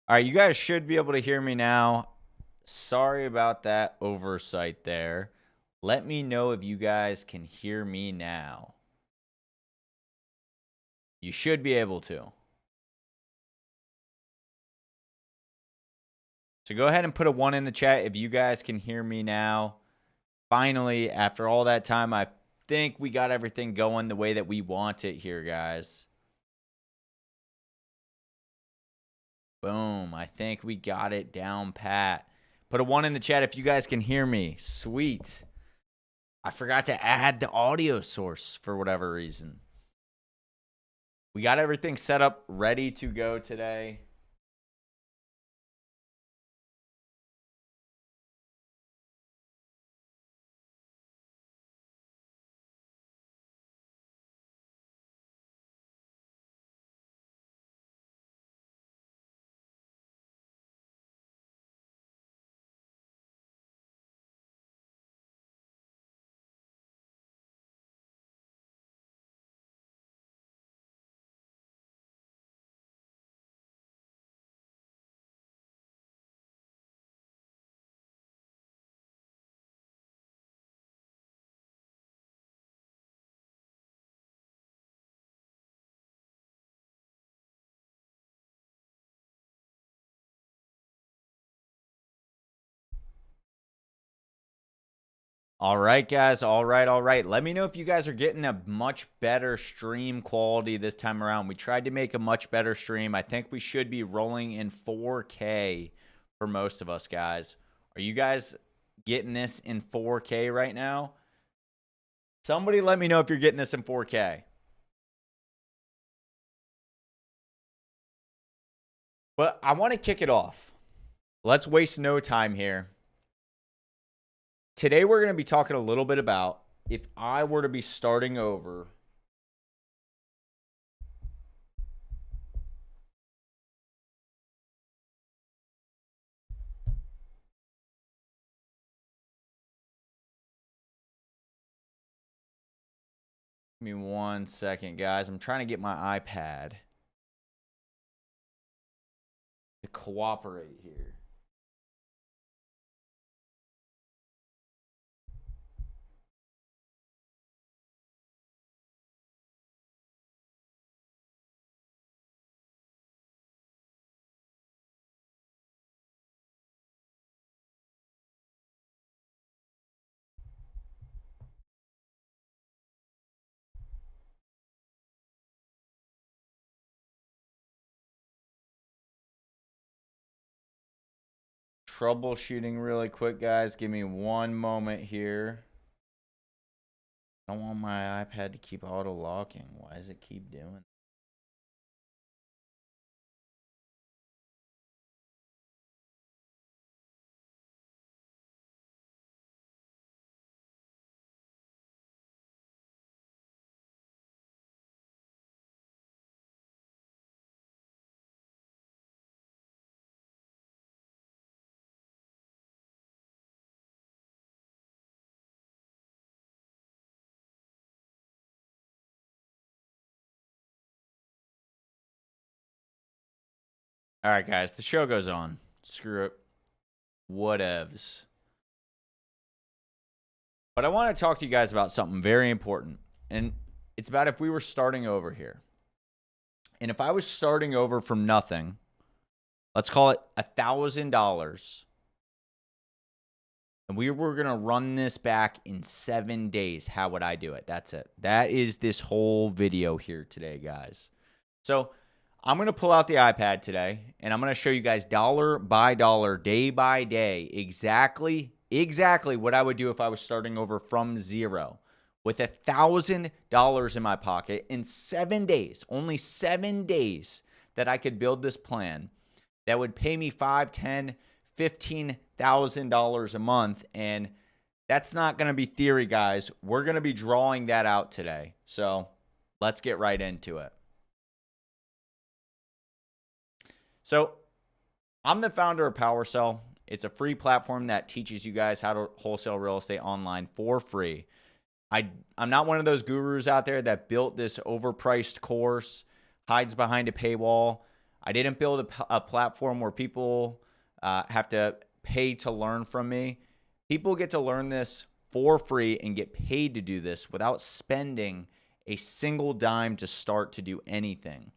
All right, you guys should be able to hear me now. Sorry about that oversight there. Let me know if you guys can hear me now. You should be able to. So go ahead and put a 1 in the chat if you guys can hear me now. Finally, after all that time, I think we got everything going the way that we want it here, guys. Boom. I think we got it down pat. Put a 1 in the chat if you guys can hear me. Sweet. I forgot to add the audio source for whatever reason. We got everything set up, ready to go today. All right, guys. All right. Let me know if you guys are getting a much better stream quality this time around. We tried to make a much better stream. I think we should be rolling in 4K for most of us, guys. Are you guys getting this in 4K right now? Somebody let me know if you're getting this in 4K. But I want to kick it off. Let's waste no time here. Today we're going to be talking a little bit about if I were to be starting over. Give me 1 second, guys. I'm trying to get my iPad to cooperate here. Troubleshooting really quick, guys. Give me 1 moment here. I don't want my iPad to keep auto locking. Why does it keep doing? All right, guys. The show goes on. Screw it. Whatevs. But I want to talk to you guys about something very important. And it's about if we were starting over here. And if I was starting over from nothing, let's call it $1,000. And we were going to run this back in 7 days. How would I do it? That's it. That is this whole video here today, guys. So I'm going to pull out the iPad today, and I'm going to show you guys dollar by dollar, day by day, exactly what I would do if I was starting over from zero with $1,000 in my pocket in 7 days, only 7 days that I could build this plan that would pay me $5,000, $10,000, $15,000 a month. And that's not going to be theory, guys. We're going to be drawing that out today. So let's get right into it. So I'm the founder of PowerSell. It's a free platform that teaches you guys how to wholesale real estate online for free. I'm not one of those gurus out there that built this overpriced course, hides behind a paywall. I didn't build a platform where people have to pay to learn from me. People get to learn this for free and get paid to do this without spending a single dime to start to do anything.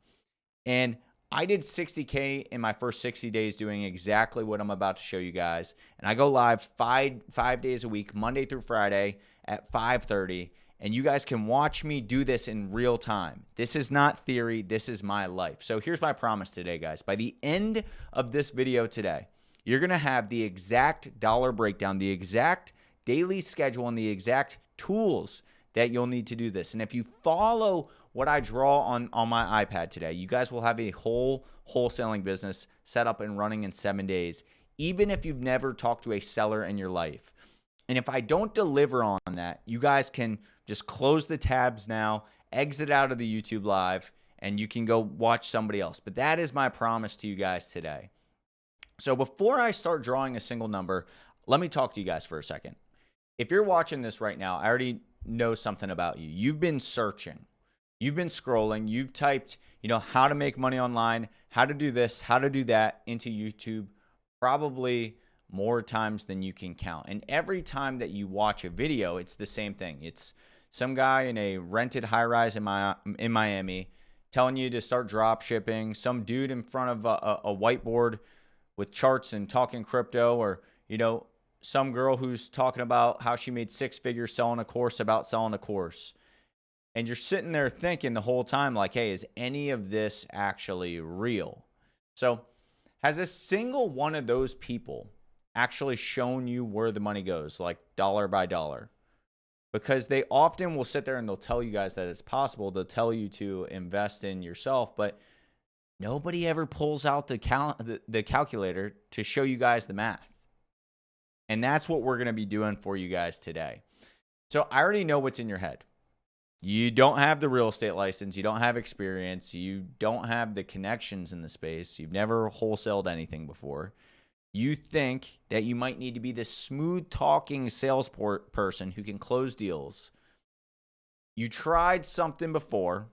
And I did 60K in my first 60 days doing exactly what I'm about to show you guys. And I go live five days a week, Monday through Friday at 5:30. And you guys can watch me do this in real time. This is not theory. This is my life. So here's my promise today, guys. By the end of this video today, you're going to have the exact dollar breakdown, the exact daily schedule, and the exact tools that you'll need to do this. And if you follow what I draw on my iPad today, you guys will have a whole wholesaling business set up and running in 7 days, even if you've never talked to a seller in your life. And if I don't deliver on that, you guys can just close the tabs now, exit out of the YouTube live, and you can go watch somebody else. But that is my promise to you guys today. So before I start drawing a single number, let me talk to you guys for a second. If you're watching this right now, I already know something about you. You've been searching. You've been scrolling. You've typed, how to make money online, how to do this, how to do that into YouTube, probably more times than you can count. And every time that you watch a video, it's the same thing. It's some guy in a rented high-rise in Miami telling you to start drop shipping, some dude in front of a whiteboard with charts and talking crypto, or, some girl who's talking about how she made 6 figures selling a course about selling a course. And you're sitting there thinking the whole time like, hey, is any of this actually real? So has a single one of those people actually shown you where the money goes, like dollar by dollar? Because they often will sit there and they'll tell you guys that it's possible. They'll tell you to invest in yourself, but nobody ever pulls out the calculator to show you guys the math. And that's what we're going to be doing for you guys today. So I already know what's in your head. You don't have the real estate license. You don't have experience. You don't have the connections in the space. You've never wholesaled anything before. You think that you might need to be this smooth talking salesperson who can close deals. You tried something before.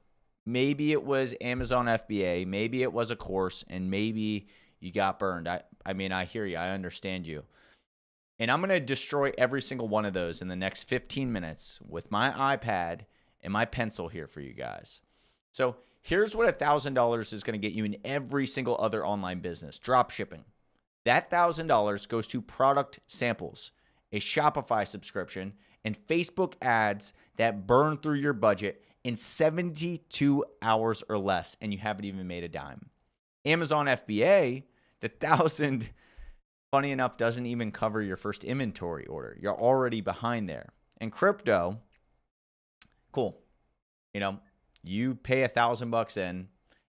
Maybe it was Amazon FBA. Maybe it was a course, and maybe you got burned. I mean, I hear you. I understand you. And I'm going to destroy every single one of those in the next 15 minutes with my iPad and my pencil here for you guys. So here's what $1,000 is going to get you in every single other online business: drop shipping. That $1,000 goes to product samples, a Shopify subscription, and Facebook ads that burn through your budget in 72 hours or less, and you haven't even made a dime. Amazon FBA, the $1,000, funny enough, doesn't even cover your first inventory order. You're already behind there. And crypto, cool. You pay $1,000 in,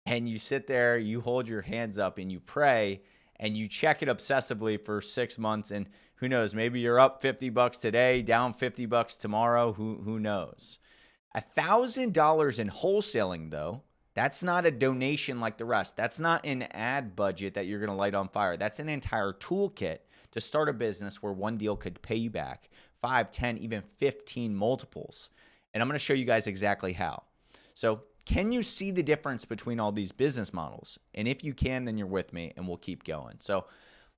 and you sit there, you hold your hands up, and you pray, and you check it obsessively for 6 months. And who knows? Maybe you're up $50 today, down $50 tomorrow. Who knows? $1,000 in wholesaling, though, that's not a donation like the rest. That's not an ad budget that you're going to light on fire. That's an entire toolkit to start a business where one deal could pay you back 5, 10, even 15 multiples. And I'm going to show you guys exactly how. So can you see the difference between all these business models? And if you can, then you're with me and we'll keep going. So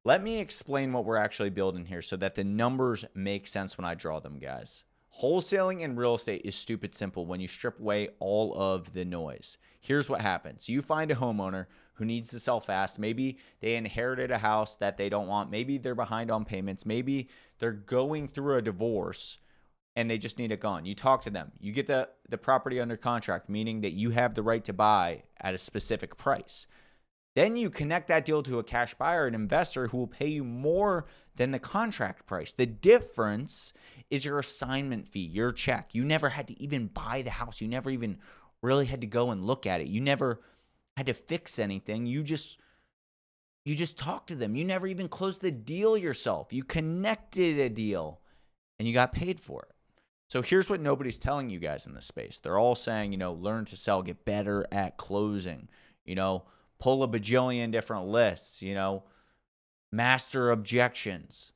let me explain what we're actually building here so that the numbers make sense when I draw them, guys. Wholesaling in real estate is stupid simple when you strip away all of the noise. Here's what happens. You find a homeowner who needs to sell fast. Maybe they inherited a house that they don't want. Maybe they're behind on payments. Maybe they're going through a divorce and they just need it gone. You talk to them. You get the property under contract, meaning that you have the right to buy at a specific price. Then you connect that deal to a cash buyer, an investor who will pay you more than the contract price. The difference is your assignment fee, your check. You never had to even buy the house. You never even really had to go and look at it. You never had to fix anything. You just talked to them. You never even closed the deal yourself. You connected a deal and you got paid for it. So here's what nobody's telling you guys in this space. They're all saying, learn to sell, get better at closing, pull a bajillion different lists, master objections.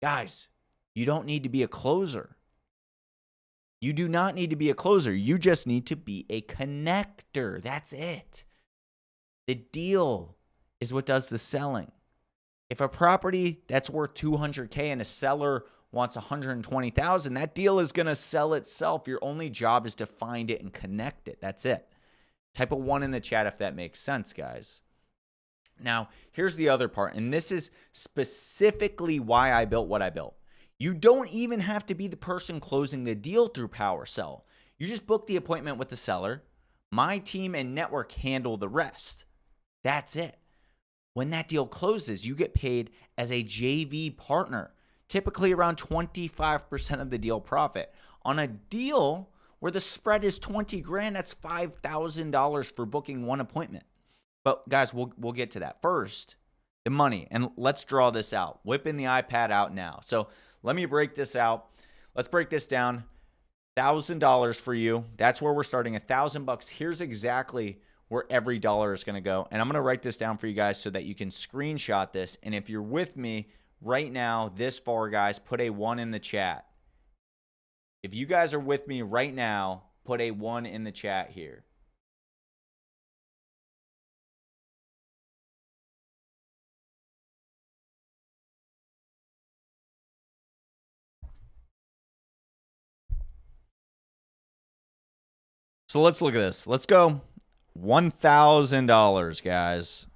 Guys, you don't need to be a closer. You do not need to be a closer. You just need to be a connector. That's it. The deal is what does the selling. If a property that's worth 200K and a seller wants 120,000, that deal is going to sell itself. Your only job is to find it and connect it. That's it. Type a 1 in the chat if that makes sense, guys. Now, here's the other part, and this is specifically why I built what I built. You don't even have to be the person closing the deal through PowerSell. You just book the appointment with the seller. My team and network handle the rest. That's it. When that deal closes, you get paid as a JV partner, typically around 25% of the deal profit. On a deal where the spread is 20 grand, that's $5,000 for booking one appointment. But guys, we'll get to that. First, the money, and let's draw this out. Whipping the iPad out now. So let me break this out. Let's break this down. $1,000 for you. That's where we're starting. $1,000. Here's exactly where every dollar is going to go. And I'm going to write this down for you guys so that you can screenshot this. And if you're with me right now, this far, guys, put a 1 in the chat. If you guys are with me right now, put a 1 in the chat here. So let's look at this. Let's go $1,000, guys.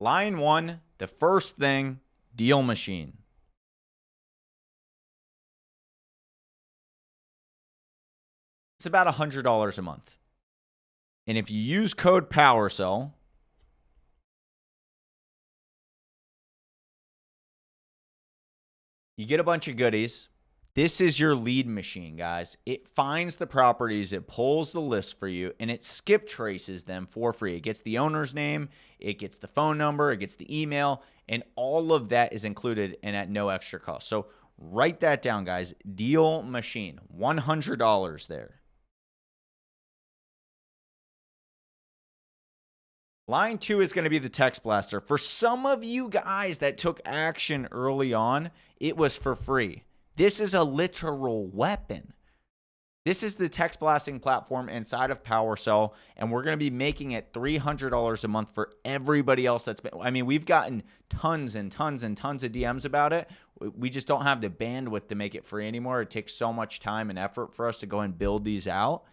Line 1, the first thing, deal machine. It's about $100 a month. And if you use code PowerSell, you get a bunch of goodies. This is your lead machine, guys. It finds the properties, it pulls the list for you, and it skip traces them for free. It gets the owner's name, it gets the phone number, it gets the email, and all of that is included and at no extra cost. So write that down, guys. Deal machine, $100 there. Line 2 is going to be the text blaster. For some of you guys that took action early on, it was for free. This is a literal weapon. This is the text blasting platform inside of PowerSell, and we're going to be making it $300 a month for everybody else that's been. I mean, we've gotten tons and tons and tons of DMs about it. We just don't have the bandwidth to make it free anymore. It takes so much time and effort for us to go and build these out.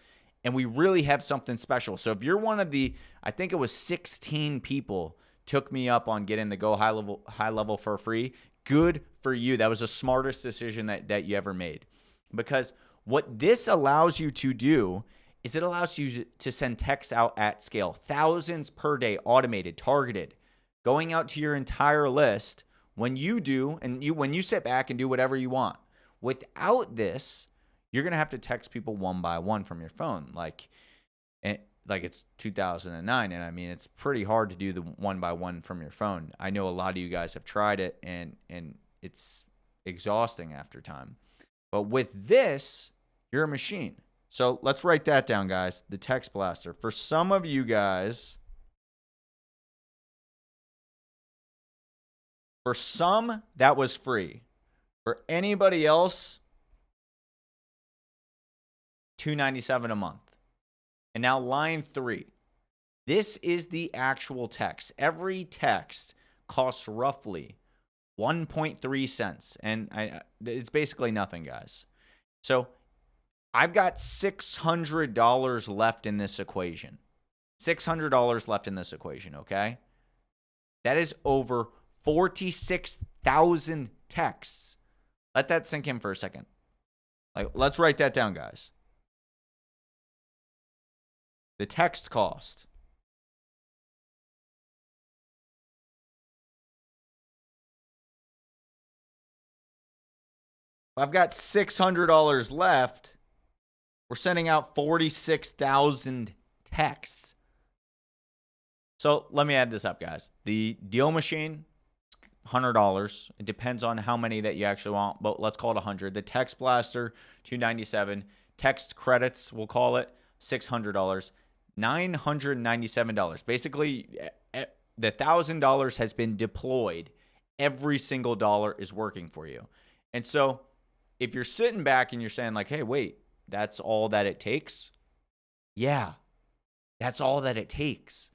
And we really have something special. So if you're one of the, I think it was 16 people took me up on getting the Go high level for free. Good for you. That was the smartest decision that you ever made. Because what this allows you to do is it allows you to send texts out at scale. Thousands per day, automated, targeted, going out to your entire list when you do, and when you sit back and do whatever you want. Without this, you're going to have to text people one by one from your phone. Like it's 2009. And I mean, it's pretty hard to do the one by one from your phone. I know a lot of you guys have tried it and it's exhausting after time. But with this, you're a machine. So let's write that down, guys. The text blaster. For some of you guys, for some, that was free. For anybody else, $297 a month. And now line 3. This is the actual text. Every text costs roughly 1.3 cents. And it's basically nothing, guys. So I've got $600 left in this equation. $600 left in this equation, okay? That is over 46,000 texts. Let that sink in for a second. Let's write that down, guys. The text cost. I've got $600 left. We're sending out 46,000 texts. So let me add this up, guys. The deal machine, $100. It depends on how many that you actually want, but let's call it 100. The text blaster, $297. Text credits, we'll call it $600. $997. Basically, the $1,000 has been deployed. Every single dollar is working for you. And so if you're sitting back and you're saying like, hey, wait, that's all that it takes? Yeah, That's all that it takes.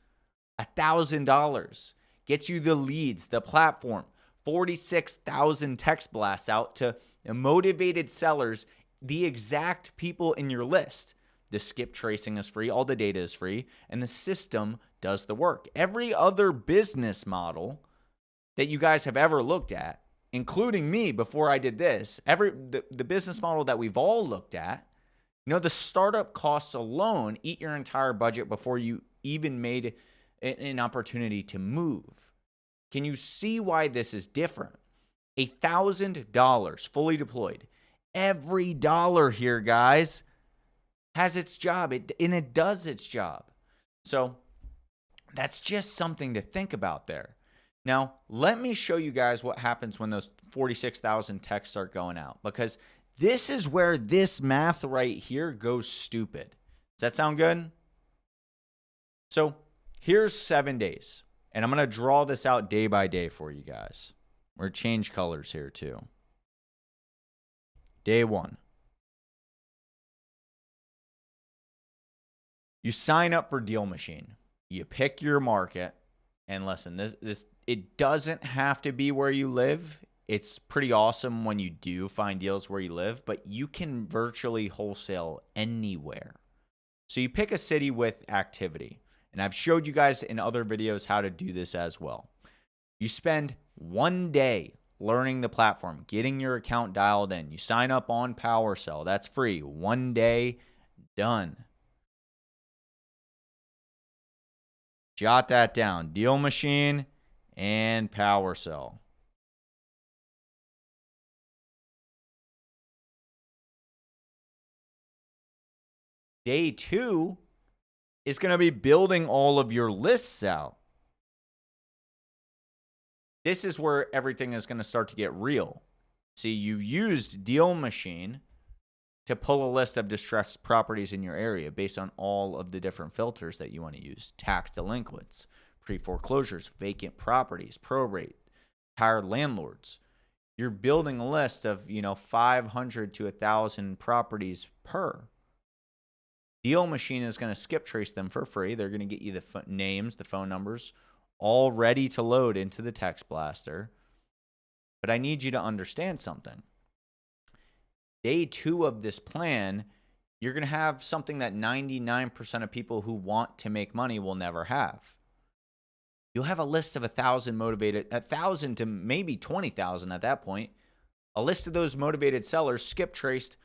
$1,000 gets you the leads, the platform, 46,000 text blasts out to motivated sellers, the exact people in your list. The skip tracing is free, all the data is free, and the system does the work. Every other business model that you guys have ever looked at, including me before I did this, the business model that we've all looked at, the startup costs alone eat your entire budget before you even made an opportunity to move. Can you see why this is different? $1,000 fully deployed. Every dollar here, guys, has its job, and it does its job. So that's just something to think about there. Now, let me show you guys what happens when those 46,000 texts start going out, because this is where this math right here goes stupid. Does that sound good? So here's 7 days, and I'm going to draw this out day by day for you guys. We're going to change colors here too. Day 1. You sign up for Deal Machine. You pick your market, and listen, it doesn't have to be where you live. It's pretty awesome when you do find deals where you live, but you can virtually wholesale anywhere. So you pick a city with activity, and I've showed you guys in other videos how to do this as well. You spend 1 day learning the platform, getting your account dialed in. You sign up on PowerSell. That's free. 1 day, done. Jot that down. Deal Machine and PowerSell. Day 2 is going to be building all of your lists out. This is where everything is going to start to get real. See, you used Deal Machine to pull a list of distressed properties in your area based on all of the different filters that you want to use. Tax delinquents, pre-foreclosures, vacant properties, probate, tired landlords. You're building a list of, 500 to 1,000 properties per. Deal Machine is going to skip trace them for free. They're going to get you the names, the phone numbers, all ready to load into the text blaster. But I need you to understand something. Day 2 of this plan, you're going to have something that 99% of people who want to make money will never have. You'll have a list of 1,000 motivated, 1,000 to maybe 20,000 at that point. A list of those motivated sellers skip traced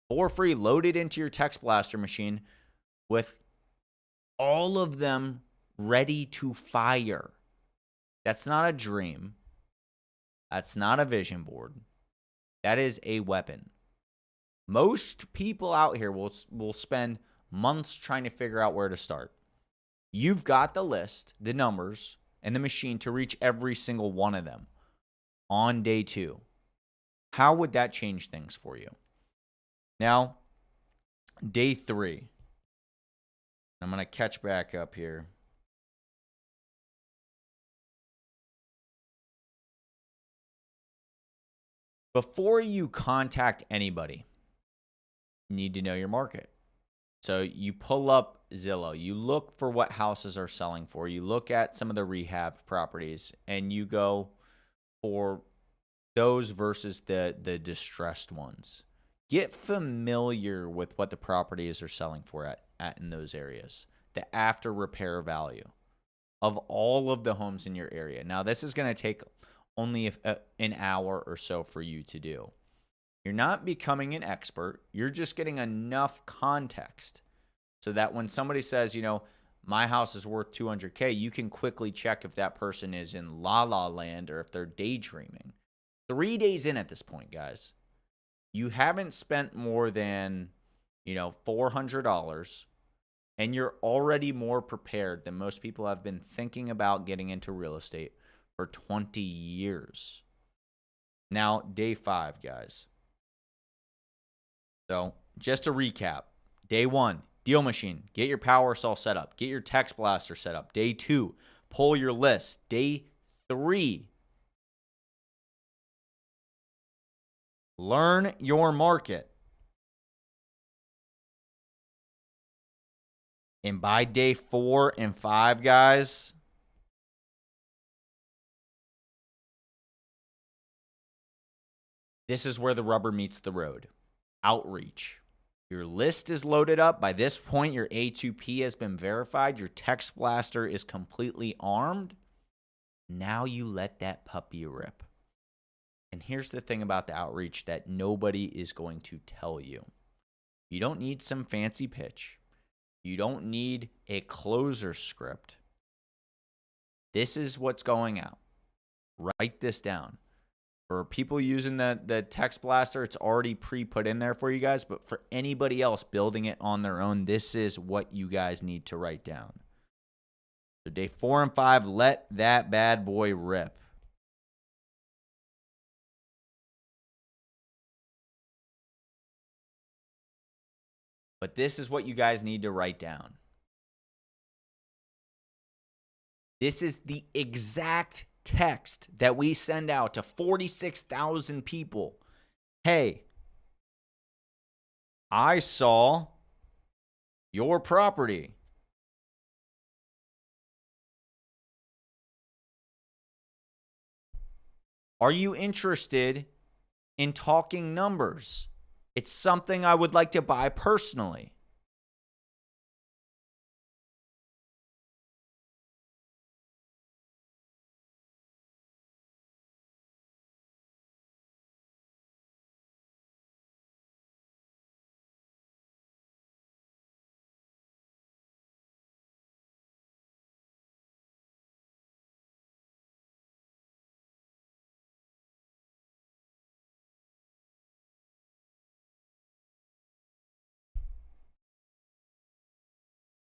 for free, loaded into your text blaster machine with all of them ready to fire. That's not a dream. That's not a vision board. That is a weapon. Most people out here will spend months trying to figure out where to start. You've got the list, the numbers, and the machine to reach every single one of them on day 2. How would that change things for you? Now, day 3. I'm going to catch back up here. Before you contact anybody, you need to know your market. So you pull up Zillow, you look for what houses are selling for, you look at some of the rehab properties, and you go for those versus the distressed ones. Get familiar with what the properties are selling for at in those areas, the after repair value of all of the homes in your area. Now, this is going to take only an hour or so for you to do. You're not becoming an expert. You're just getting enough context so that when somebody says, my house is worth $200K, you can quickly check if that person is in la la land or if they're daydreaming. 3 days in at this point, guys, you haven't spent more than, $400, and you're already more prepared than most people have been thinking about getting into real estate for 20 years. Now, day 5, guys. So just to recap, day 1, Deal Machine, get your PowerSell set up, get your text blaster set up. Day 2, pull your list. Day 3, learn your market. And by day 4 and 5, guys, this is where the rubber meets the road. Outreach. Your list is loaded up. By this point, your A2P has been verified. Your text blaster is completely armed. Now you let that puppy rip. And here's the thing about the outreach that nobody is going to tell you. You don't need some fancy pitch. You don't need a closer script. This is what's going out. Write this down. For people using the text blaster, it's already pre-put in there for you guys. But for anybody else building it on their own, this is what you guys need to write down. So day 4 and 5, let that bad boy rip. But this is what you guys need to write down. This is the exact text that we send out to 46,000 people. Hey, I saw your property. Are you interested in talking numbers? It's something I would like to buy personally.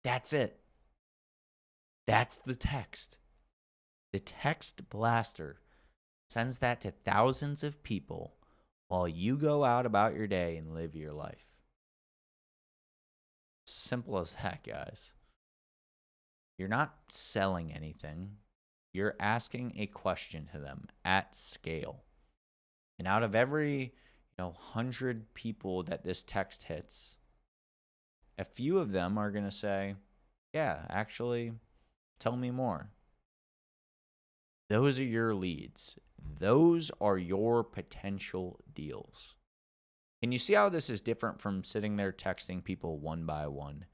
That's it. That's the text. The text blaster sends that to thousands of people while you go out about your day and live your life. Simple as that, guys. You're not selling anything. You're asking a question to them at scale. And out of every 100 people that this text hits, a few of them are going to say, yeah, actually, tell me more. Those are your leads. Those are your potential deals. Can you see how this is different from sitting there texting people one by one?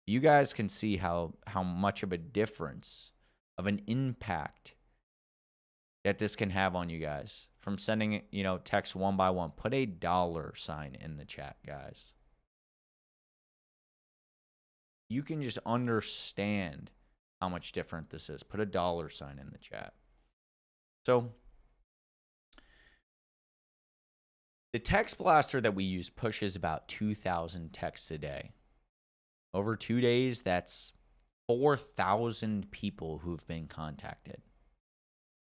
You guys can see how much of a difference, of an impact that this can have on you guys from sending, text one by one. Put a $sign in the chat, guys. You can just understand how much different this is. Put a $sign in the chat. So the text blaster that we use pushes about 2,000 texts a day. Over 2 days, that's 4,000 people who've been contacted.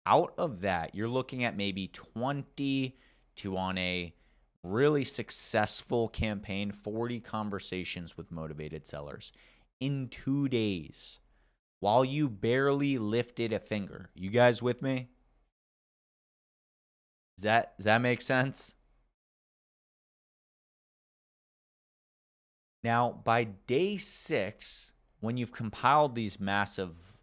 Out of that, you're looking at maybe 20 to, on a really successful campaign, 40 conversations with motivated sellers in 2 days while you barely lifted a finger. You guys with me? Does that make sense? Now, by day 6, when you've compiled these massive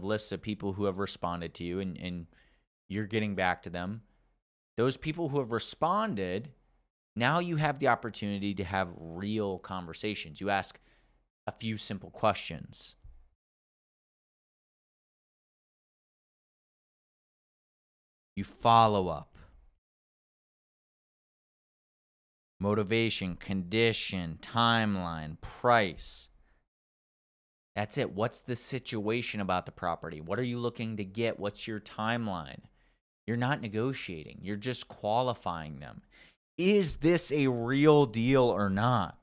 lists of people who have responded to you and you're getting back to them, those people who have responded, now you have the opportunity to have real conversations. You ask a few simple questions. You follow up. Motivation, condition, timeline, price. That's it. What's the situation about the property? What are you looking to get? What's your timeline? You're not negotiating. You're just qualifying them. Is this a real deal or not?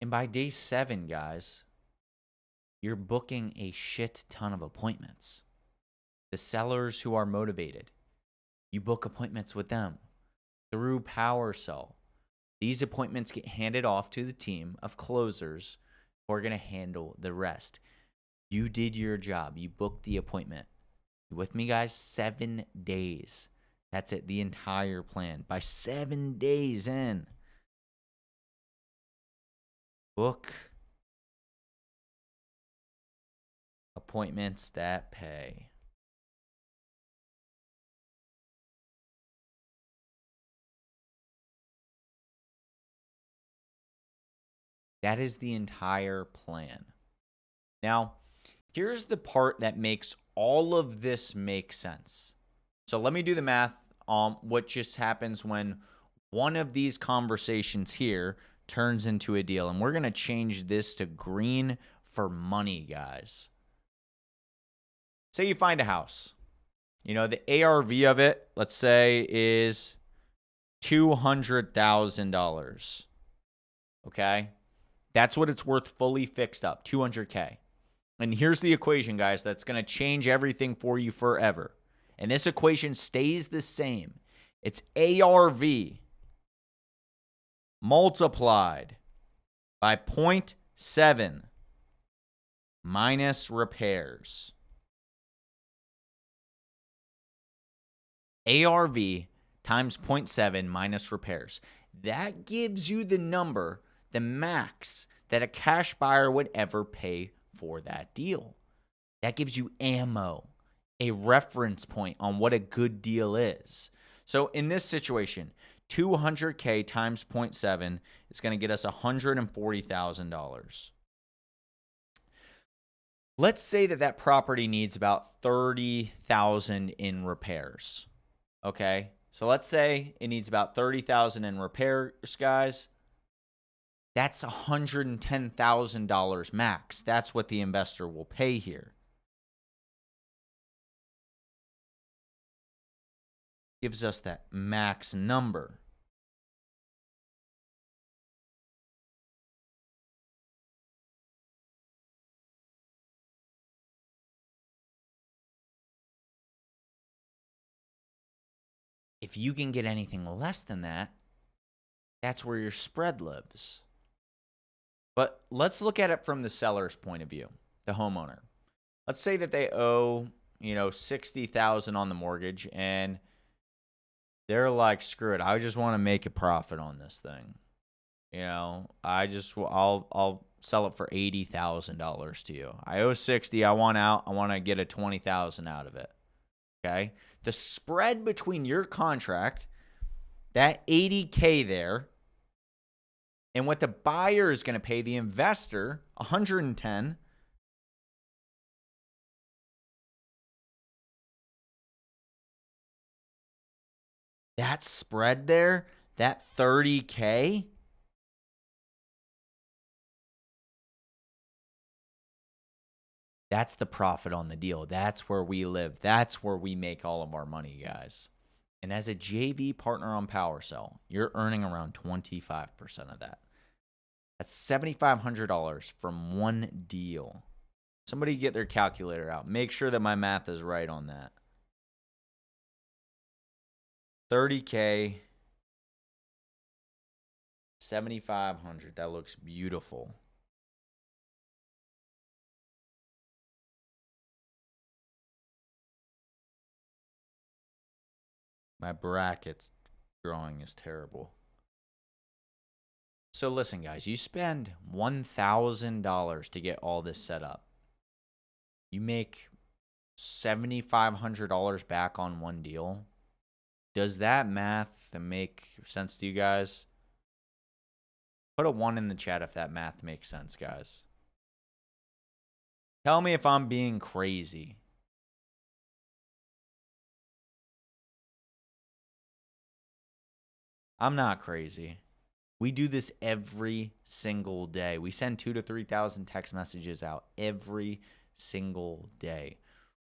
And by day 7, guys, you're booking a shit ton of appointments. The sellers who are motivated, you book appointments with them through PowerSell. These appointments get handed off to the team of closers who are going to handle the rest. You did your job. You booked the appointment. You with me, guys? 7 days. That's it. The entire plan. By 7 days in, book appointments that pay. That is the entire plan. Now, here's the part that makes all of this make sense. So let me do the math on what just happens when one of these conversations here turns into a deal. And we're going to change this to green for money, guys. Say you find a house. You know, the ARV of it, let's say, is $200,000. Okay? That's what it's worth fully fixed up, $200K. And here's the equation, guys, that's going to change everything for you forever. And this equation stays the same. It's ARV multiplied by 0.7 minus repairs. ARV times 0.7 minus repairs. That gives you the number, the max that a cash buyer would ever pay for that deal. That gives you ammo, a reference point on what a good deal is. So in this situation, $200K times 0.7 is going to get us $140,000. Let's say that property needs about $30,000 in repairs. Okay, so let's say it needs about $30,000 in repairs, guys. That's $110,000 max. That's what the investor will pay here. Gives us that max number. If you can get anything less than that, that's where your spread lives. But let's look at it from the seller's point of view, the homeowner. Let's say that they owe, $60,000 on the mortgage, and they're like, screw it, I just want to make a profit on this thing. I'll sell it for $80,000 to you. I owe 60, I want out, I want to get a 20,000 out of it. Okay? The spread between your contract, that $80K there, and what the buyer is going to pay the investor, $110,000. That spread there, that $30K, that's the profit on the deal. That's where we live. That's where we make all of our money, guys. And as a JV partner on PowerSell, you're earning around 25% of that. That's $7,500 from one deal. Somebody get their calculator out. Make sure that my math is right on that. $30K, $7,500. That looks beautiful. My brackets drawing is terrible. So listen, guys, you spend $1,000 to get all this set up. You make $7,500 back on one deal. Does that math make sense to you guys? Put a 1 in the chat if that math makes sense, guys. Tell me if I'm being crazy. I'm not crazy. We do this every single day. We send 2,000 to 3,000 text messages out every single day.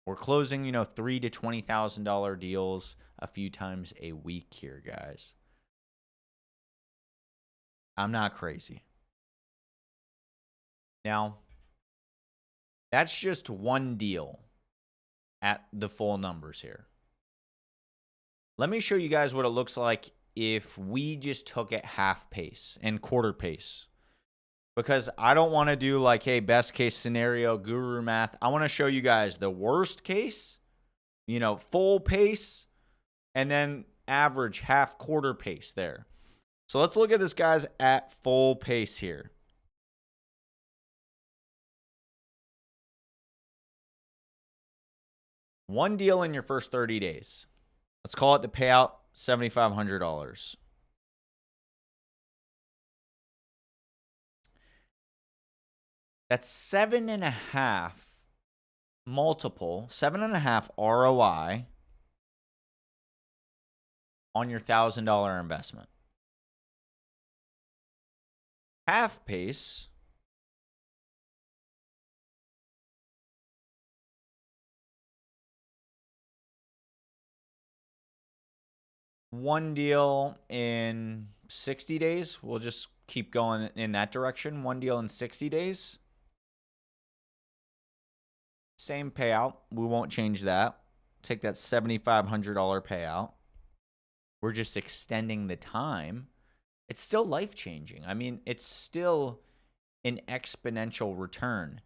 We're closing, $3,000 to $20,000 deals a few times a week here, guys. I'm not crazy. Now, that's just one deal at the full numbers here. Let me show you guys what it looks like if we just took it half pace and quarter pace. because I don't want to do like, hey, best case scenario, guru math. I want to show you guys the worst case, full pace, and then average half quarter pace there. So let's look at this, guys, at full pace here. One deal in your first 30 days. Let's call it the payout, $7,500. That's 7.5 multiple, 7.5 ROI on your $1,000 investment. Half pace, one deal in 60 days. We'll just keep going in that direction. One deal in 60 days. Same payout. We won't change that. Take that $7,500 payout. We're just extending the time. It's still life-changing. I mean, it's still an exponential return.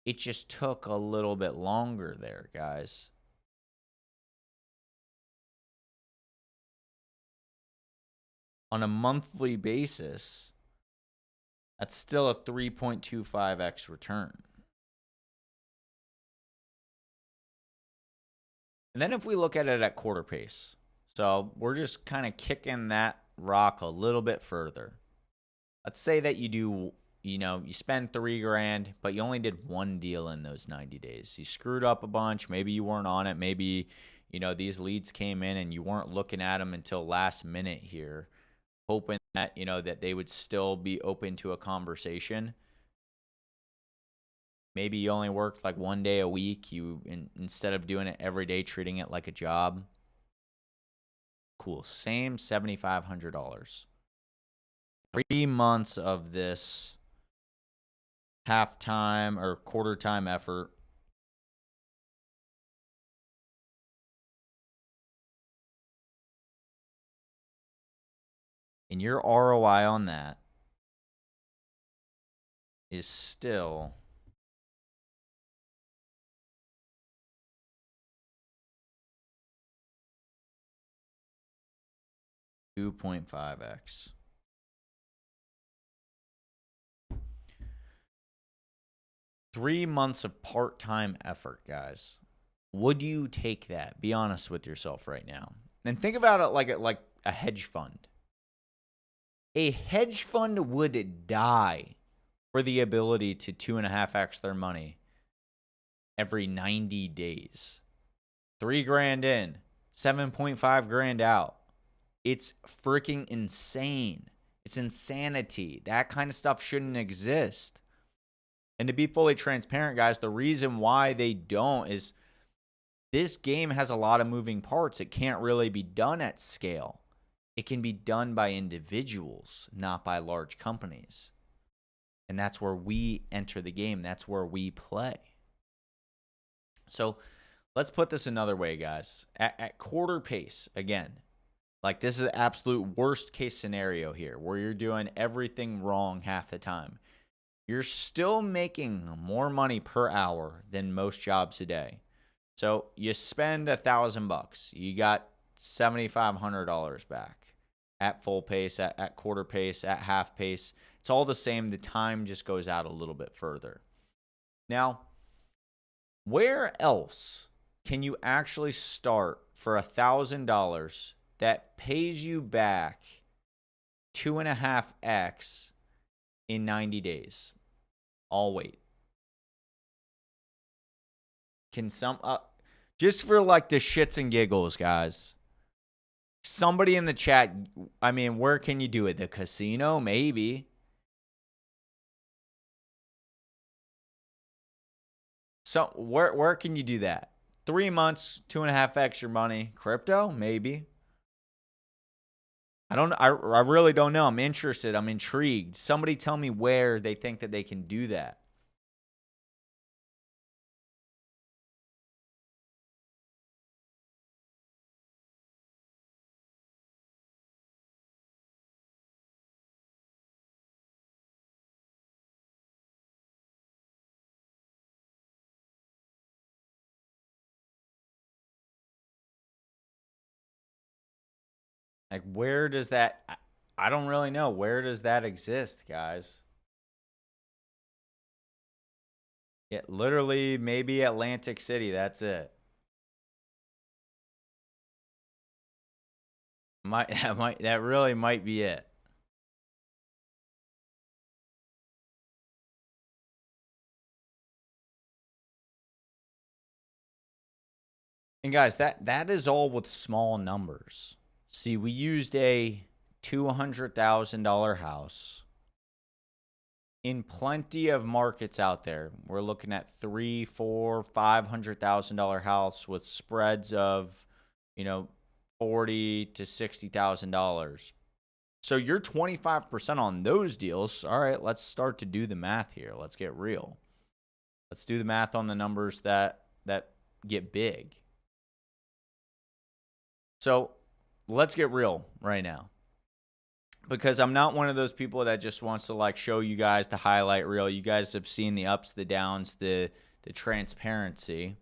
It just took a little bit longer there, guys. On a monthly basis, that's still a 3.25x return. And then if we look at it at quarter pace, so we're just kind of kicking that rock a little bit further. Let's say that you do, you spend $3,000, but you only did one deal in those 90 days. You screwed up a bunch. Maybe you weren't on it. Maybe, these leads came in and you weren't looking at them until last minute here, hoping that, that they would still be open to a conversation. Maybe you only worked like one day a week. Instead of doing it every day, treating it like a job. Cool. Same $7,500. 3 months of this half-time or quarter-time effort. And your ROI on that is still 2.5x. Three months of part-time effort, guys. Would you take that? Be honest with yourself right now. And think about it like a hedge fund. A hedge fund would die for the ability to 2.5x their money every 90 days. $3,000 in, 7.5 grand out. It's freaking insane. It's insanity. That kind of stuff shouldn't exist. And to be fully transparent, guys, the reason why they don't is this game has a lot of moving parts. It can't really be done at scale. It can be done by individuals, not by large companies. And that's where we enter the game. That's where we play. So let's put this another way, guys. At quarter pace, again, like this is the absolute worst case scenario here where you're doing everything wrong half the time. You're still making more money per hour than most jobs today. So you spend $1,000, you got $7,500 back at full pace, at quarter pace, at half pace. It's all the same. The time just goes out a little bit further. Now, where else can you actually start for $1,000 that pays you back 2.5x in 90 days? I'll wait. Can just for like the shits and giggles, guys, somebody in the chat, I mean, where can you do it? The casino? Maybe. So where can you do that? 3 months, 2.5x your money. Crypto? Maybe. I really don't know. I'm interested. I'm intrigued. Somebody tell me where they think that they can do that. Like, where does that, I don't really know. Where does that exist, guys? Yeah, literally, maybe Atlantic City. That's it. That really might be it. And guys, that is all with small numbers. See, we used a $200,000 house in plenty of markets out there. We're looking at $300,000, $400,000, $500,000 house with spreads of, $40,000 to $60,000. So you're 25% on those deals. All right, let's start to do the math here. Let's get real. Let's do the math on the numbers that get big. So let's get real right now, because I'm not one of those people that just wants to like show you guys the highlight reel. You guys have seen the ups, the downs, the transparency.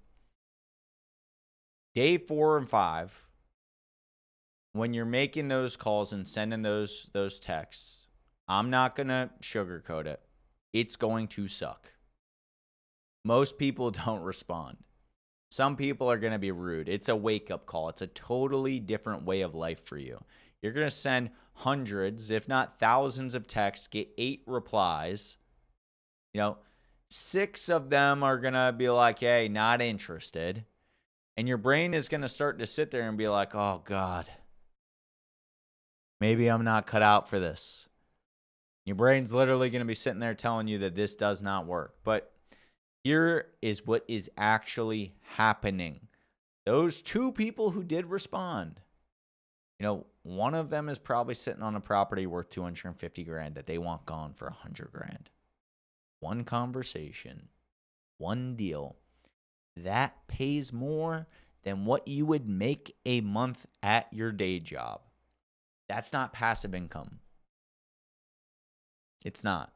Day 4 and 5, when you're making those calls and sending those texts, I'm not going to sugarcoat it. It's going to suck. Most people don't respond. Some people are going to be rude. It's a wake-up call. It's a totally different way of life for you. You're going to send hundreds, if not thousands of texts, get 8 replies. 6 of them are going to be like, hey, not interested. And your brain is going to start to sit there and be like, oh, God, maybe I'm not cut out for this. Your brain's literally going to be sitting there telling you that this does not work. But here is what is actually happening. Those 2 people who did respond, one of them is probably sitting on a property worth $250,000 that they want gone for $100,000. One conversation, one deal, that pays more than what you would make a month at your day job. That's not passive income. It's not.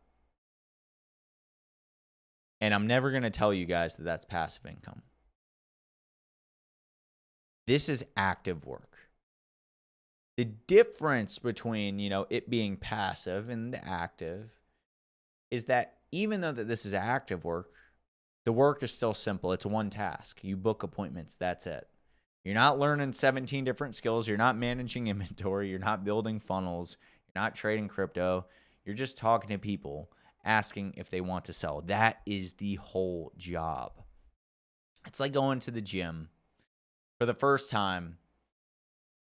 And I'm never going to tell you guys that that's passive income. This is active work. The difference between, it being passive and the active is that even though that this is active work, the work is still simple. It's one task. You book appointments. That's it. You're not learning 17 different skills. You're not managing inventory. You're not building funnels. You're not trading crypto. You're just talking to people, asking if they want to sell. That is the whole job. It's like going to the gym for the first time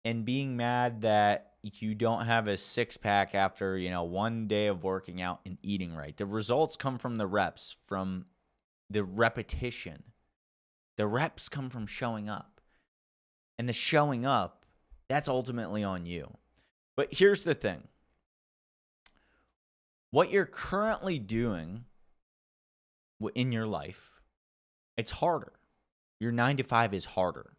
and being mad that you don't have a 6-pack after, one day of working out and eating right. The results come from the reps, from the repetition. The reps come from showing up. And the showing up, that's ultimately on you. But here's the thing. What you're currently doing in your life, it's harder. Your 9 to 5 is harder.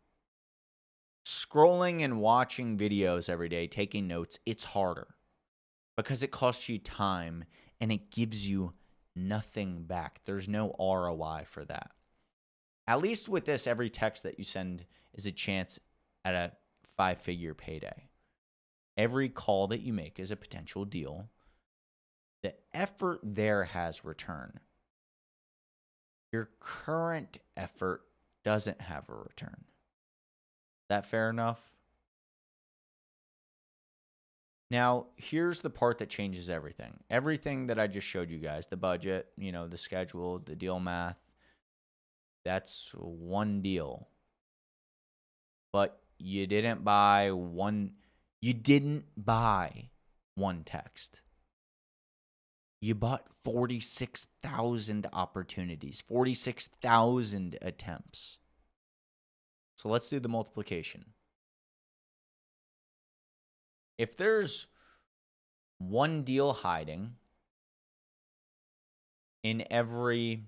Scrolling and watching videos every day, taking notes, it's harder because it costs you time and it gives you nothing back. There's no ROI for that. At least with this, every text that you send is a chance at a 5-figure payday. Every call that you make is a potential deal. The effort there has return. Your current effort doesn't have a return. That fair enough? Now, here's the part that changes everything. Everything that I just showed you guys, the budget, the schedule, the deal math, that's one deal. But you didn't buy one text. You bought 46,000 opportunities, 46,000 attempts. So let's do the multiplication. If there's one deal hiding in every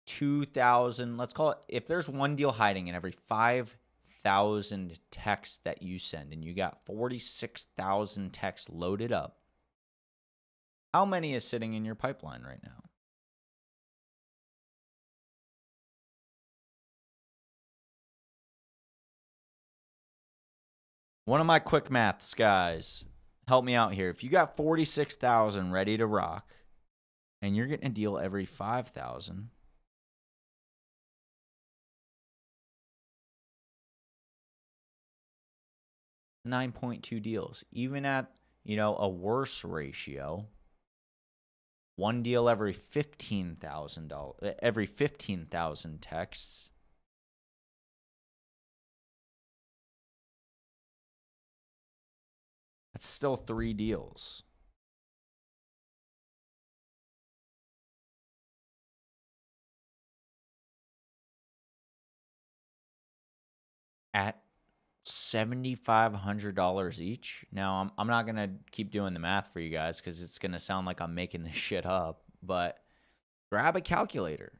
2,000, let's call it, if there's one deal hiding in every 5,000 texts that you send, and you got 46,000 texts loaded up, how many is sitting in your pipeline right now? One of my quick maths guys, help me out here. If you got 46,000 ready to rock and you're getting a deal every 5,000, 9.2 deals. Even at, a worse ratio, one deal every $15,000, every 15,000 texts. That's still 3 deals. At $7,500 each. Now, I'm not going to keep doing the math for you guys because it's going to sound like I'm making this shit up, but grab a calculator.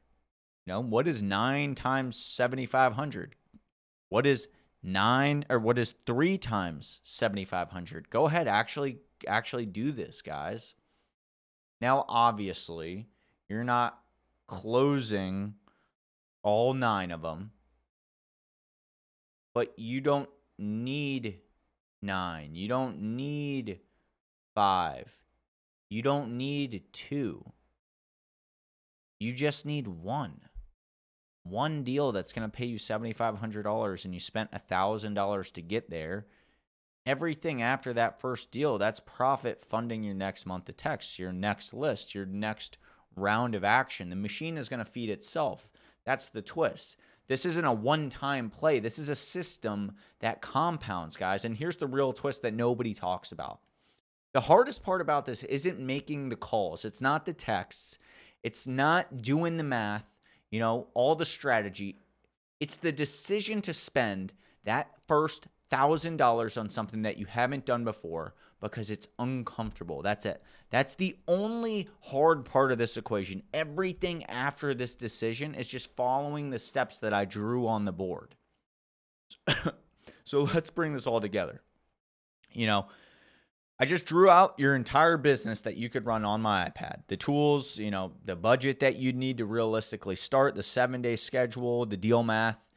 What is 9 times 7,500? What is 3 times 7,500? Go ahead, actually do this, guys. Now, obviously, you're not closing all 9 of them, but you don't need 9. You don't need 5. You don't need 2. You just need 1. One deal that's going to pay you $7,500 and you spent $1,000 to get there. Everything after that first deal, that's profit funding your next month of texts, your next list, your next round of action. The machine is going to feed itself. That's the twist. This isn't a one-time play. This is a system that compounds, guys. And here's the real twist that nobody talks about. The hardest part about this isn't making the calls. It's not the texts. It's not doing the math, all the strategy. It's the decision to spend that first $1,000 on something that you haven't done before because it's uncomfortable. That's it. That's the only hard part of this equation. Everything after this decision is just following the steps that I drew on the board. So let's bring this all together. I just drew out your entire business that you could run on my iPad. The tools, the budget that you'd need to realistically start, the 7-day schedule, the deal math,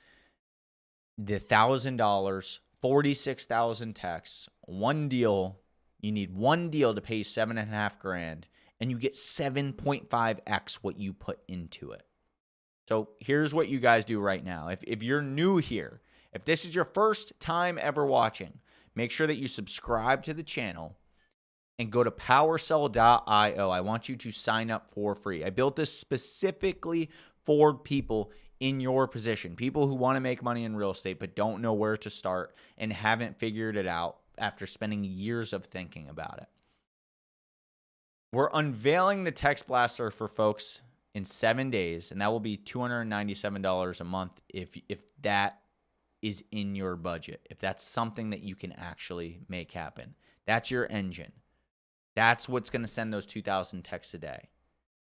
the $1,000, 46,000 texts, one deal. You need one deal to pay you $7,500, and you get 7.5x what you put into it. So here's what you guys do right now. If you're new here, if this is your first time ever watching, make sure that you subscribe to the channel and go to powercell.io. I want you to sign up for free. I built this specifically for people in your position, people who want to make money in real estate but don't know where to start and haven't figured it out after spending years of thinking about it. We're unveiling the Text Blaster for folks in 7 days, and that will be $297 a month if that is in your budget, if that's something that you can actually make happen. That's your engine. That's what's going to send those 2,000 texts a day.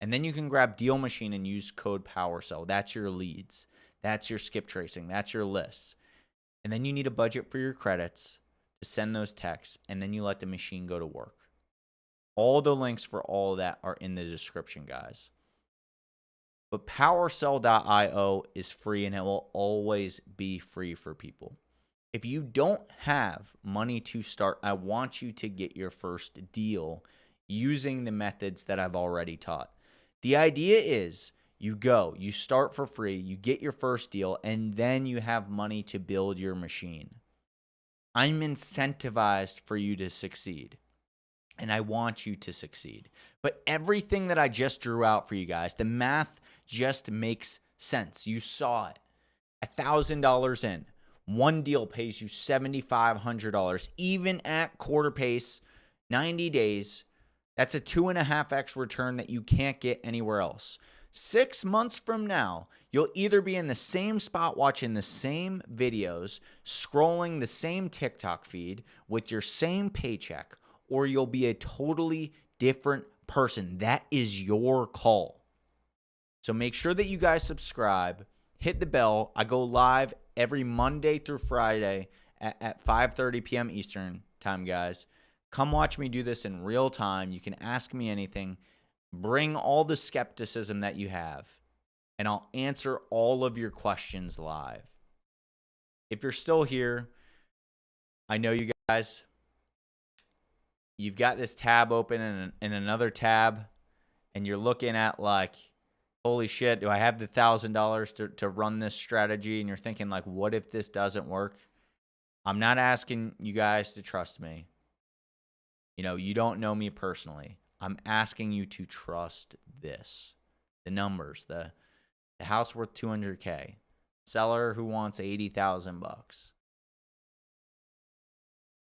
And then you can grab Deal Machine and use code PowerCell. That's your leads. That's your skip tracing. That's your lists. And then you need a budget for your credits to send those texts, and then you let the machine go to work. All the links for all of that are in the description, guys. But powercell.io is free, and it will always be free for people. If you don't have money to start, I want you to get your first deal using the methods that I've already taught. The idea is you start for free, you get your first deal, and then you have money to build your machine. I'm incentivized for you to succeed, and I want you to succeed. But everything that I just drew out for you guys, the math just makes sense. You saw it. $1,000 in. One deal pays you $7,500. Even at quarter pace, 90 days, that's a 2.5x return that you can't get anywhere else. 6 months from now, you'll either be in the same spot watching the same videos, scrolling the same TikTok feed with your same paycheck, or you'll be a totally different person. That is your call. So make sure that you guys subscribe, hit the bell. I go live every Monday through Friday at 5:30 p.m. Eastern time, guys. Come watch me do this in real time. You can ask me anything. Bring all the skepticism that you have, and I'll answer all of your questions live. If you're still here, I know you guys, you've got this tab open in another tab, and you're looking at like, holy shit, do I have the $1,000 to run this strategy? And you're thinking like, what if this doesn't work? I'm not asking you guys to trust me. You know, you don't know me personally. I'm asking you to trust this. The numbers, the house worth 200K, seller who wants 80,000 bucks.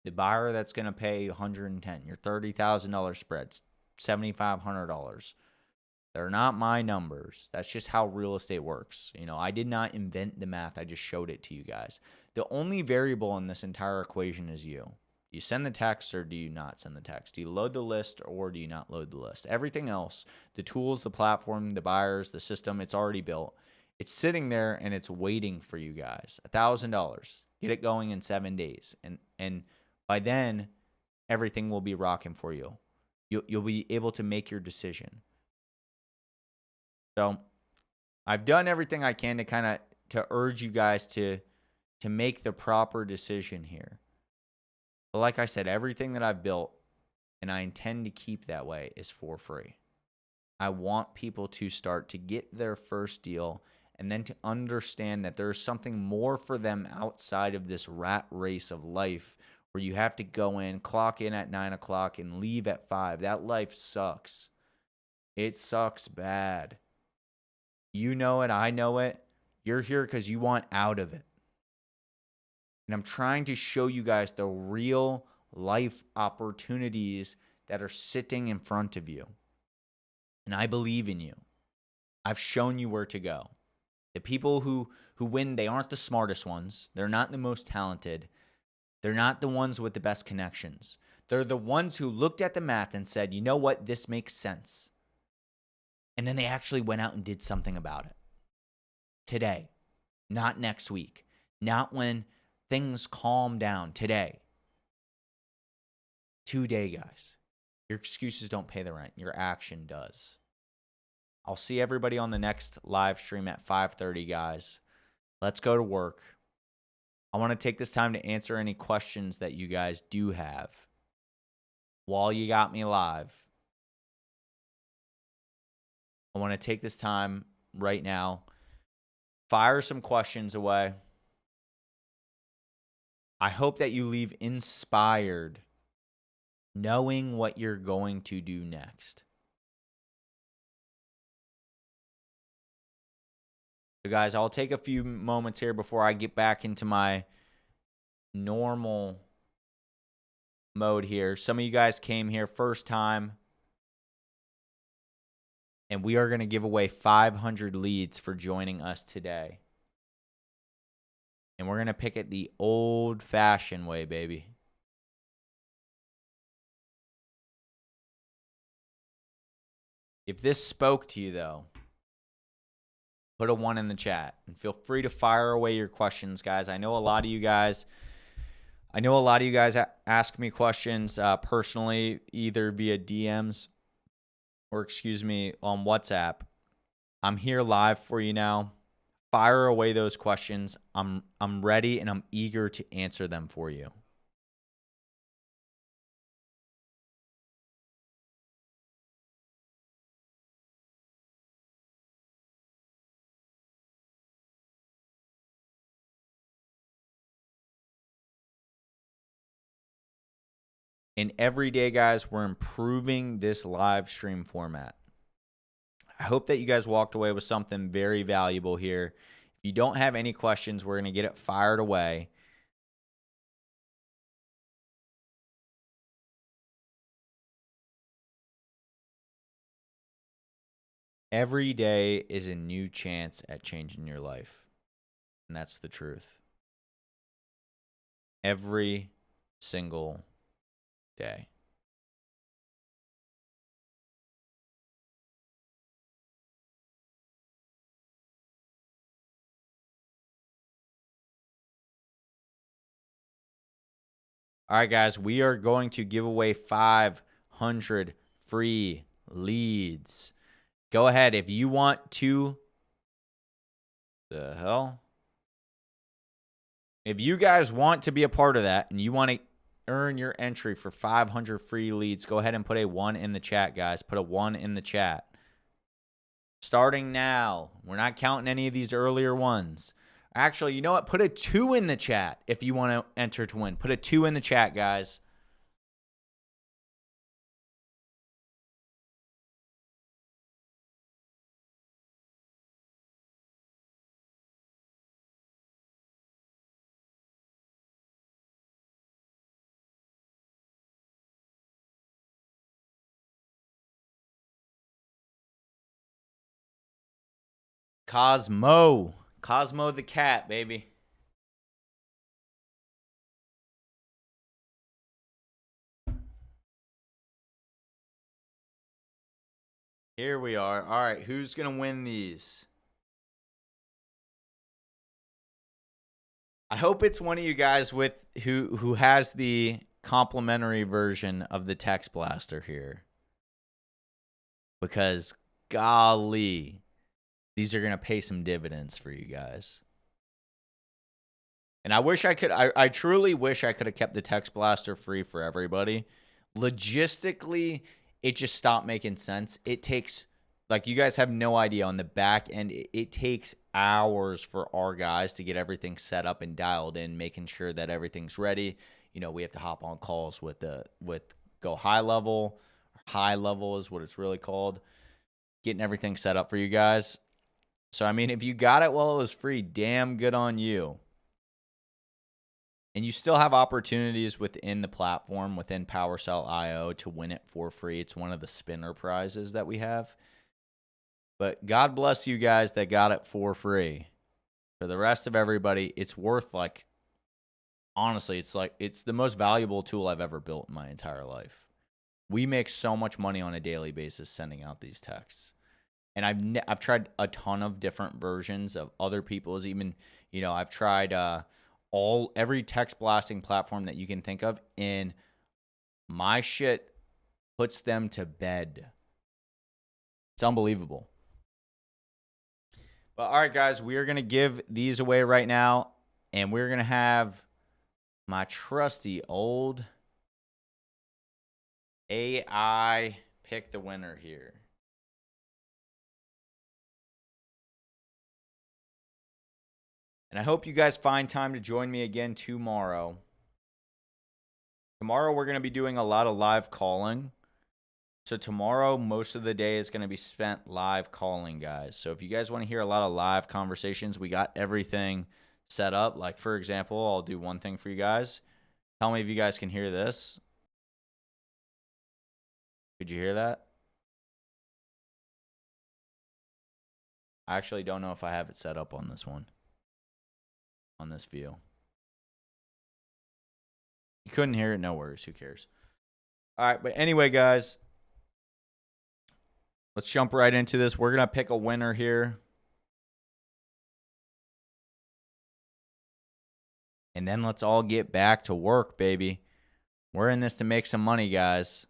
The buyer that's going to pay 110, your $30,000 spreads, $7,500. They're not my numbers. That's just how real estate works. You know, I did not invent the math. I just showed it to you guys. The only variable in this entire equation is you. Do you send the text or do you not send the text? Do you load the list or do you not load the list? Everything else, the tools, the platform, the buyers, the system, it's already built. It's sitting there and it's waiting for you guys. $1,000. Get it going in 7 days. And by then, everything will be rocking for you. You'll be able to make your decision. So I've done everything I can to urge you guys to make the proper decision here. But like I said, everything that I've built, and I intend to keep that way, is for free. I want people to start to get their first deal and then to understand that there's something more for them outside of this rat race of life where you have to go in, clock in at 9 o'clock and leave at 5. That life sucks. It sucks bad. You know it. I know it. You're here because you want out of it. And I'm trying to show you guys the real life opportunities that are sitting in front of you. And I believe in you. I've shown you where to go. The people who win, they aren't the smartest ones. They're not the most talented. They're not the ones with the best connections. They're the ones who looked at the math and said, you know what, this makes sense. And then they actually went out and did something about it. Today, not next week, not when things calm down. Today. Today, guys. Your excuses don't pay the rent. Your action does. I'll see everybody on the next live stream at 5:30, guys. Let's go to work. I want to take this time to answer any questions that you guys do have while you got me live. I want to take this time right now, fire some questions away. I hope that you leave inspired, knowing what you're going to do next. So guys, I'll take a few moments here before I get back into my normal mode here. Some of you guys came here first time, and we are going to give away 500 leads for joining us today. And we're going to pick it the old-fashioned way, baby. If this spoke to you, though, put a 1 in the chat. And feel free to fire away your questions, guys. I know a lot of you guys ask me questions personally, either via DMs or, on WhatsApp. I'm here live for you now. Fire away those questions. I'm ready and I'm eager to answer them for you. And every day, guys, we're improving this live stream format. I hope that you guys walked away with something very valuable here. If you don't have any questions, we're going to get it fired away. Every day is a new chance at changing your life. And that's the truth. Every single day. All right, guys, we are going to give away 500 free leads. Go ahead. If you want to... The hell? If you guys want to be a part of that and you want to earn your entry for 500 free leads, go ahead and put a 1 in the chat, guys. Put a 1 in the chat. Starting now. We're not counting any of these earlier ones. Actually, you know what? Put a 2 in the chat if you want to enter to win. Put a 2 in the chat, guys. Cosmo. Cosmo the cat, baby. Here we are. All right, who's going to win these? I hope it's one of you guys with who has the complimentary version of the text blaster here. Because golly, these are going to pay some dividends for you guys. And I wish I could, I truly wish I could have kept the text blaster free for everybody. Logistically, it just stopped making sense. It takes, like, you guys have no idea on the back end, it takes hours for our guys to get everything set up and dialed in, making sure that everything's ready. You know, we have to hop on calls with Go High Level. High Level is what it's really called. Getting everything set up for you guys. So, I mean, if you got it while it was free, damn good on you. And you still have opportunities within the platform, within PowerCell.io, to win it for free. It's one of the spinner prizes that we have. But God bless you guys that got it for free. For the rest of everybody, it's worth, like, honestly, it's the most valuable tool I've ever built in my entire life. We make so much money on a daily basis sending out these texts. And I've tried a ton of different versions of other people's. Even, you know, I've tried every text blasting platform that you can think of, and my shit puts them to bed. It's unbelievable. But all right, guys, we are going to give these away right now, and we're going to have my trusty old AI pick the winner here. And I hope you guys find time to join me again tomorrow. Tomorrow, we're going to be doing a lot of live calling. So tomorrow, most of the day is going to be spent live calling, guys. So if you guys want to hear a lot of live conversations, we got everything set up. Like, for example, I'll do one thing for you guys. Tell me if you guys can hear this. Could you hear that? I actually don't know if I have it set up on this one. On this view. You couldn't hear it? No worries. Who cares? All right. But anyway, guys, let's jump right into this. We're going to pick a winner here. And then let's all get back to work, baby. We're in this to make some money, guys.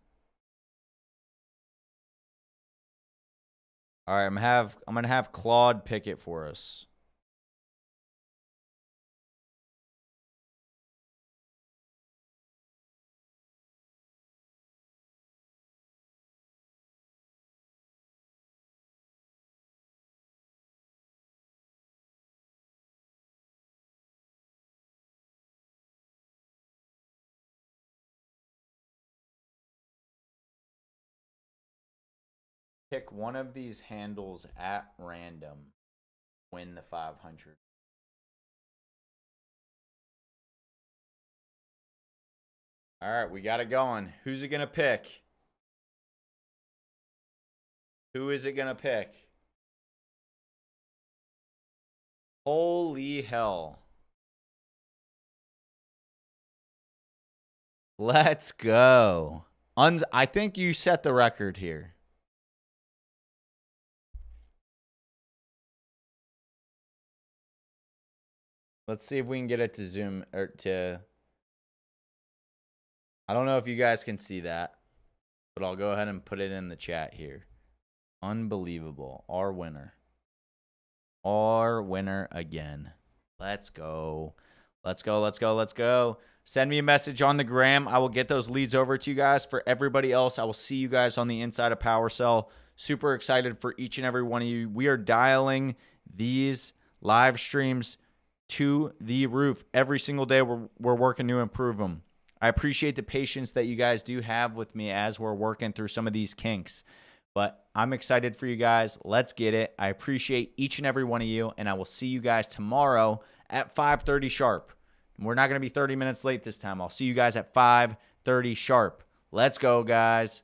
All right. I'm going to have Claude pick it for us. Pick one of these handles at random. Win the 500. All right, we got it going. Who's it going to pick? Who is it going to pick? Holy hell. Let's go. I think you set the record here. Let's see if we can get it to zoom or to. I don't know if you guys can see that, but I'll go ahead and put it in the chat here. Unbelievable. Our winner. Our winner again. Let's go. Let's go, let's go, let's go. Send me a message on the gram. I will get those leads over to you guys. For everybody else, I will see you guys on the inside of PowerCell. Super excited for each and every one of you. We are dialing these live streams to the roof. Every single day, we're working to improve them. I appreciate the patience that you guys do have with me as we're working through some of these kinks. But I'm excited for you guys. Let's get it. I appreciate each and every one of you, and I will see you guys tomorrow at 5:30 sharp. We're not going to be 30 minutes late this time. I'll see you guys at 5:30 sharp. Let's go, guys.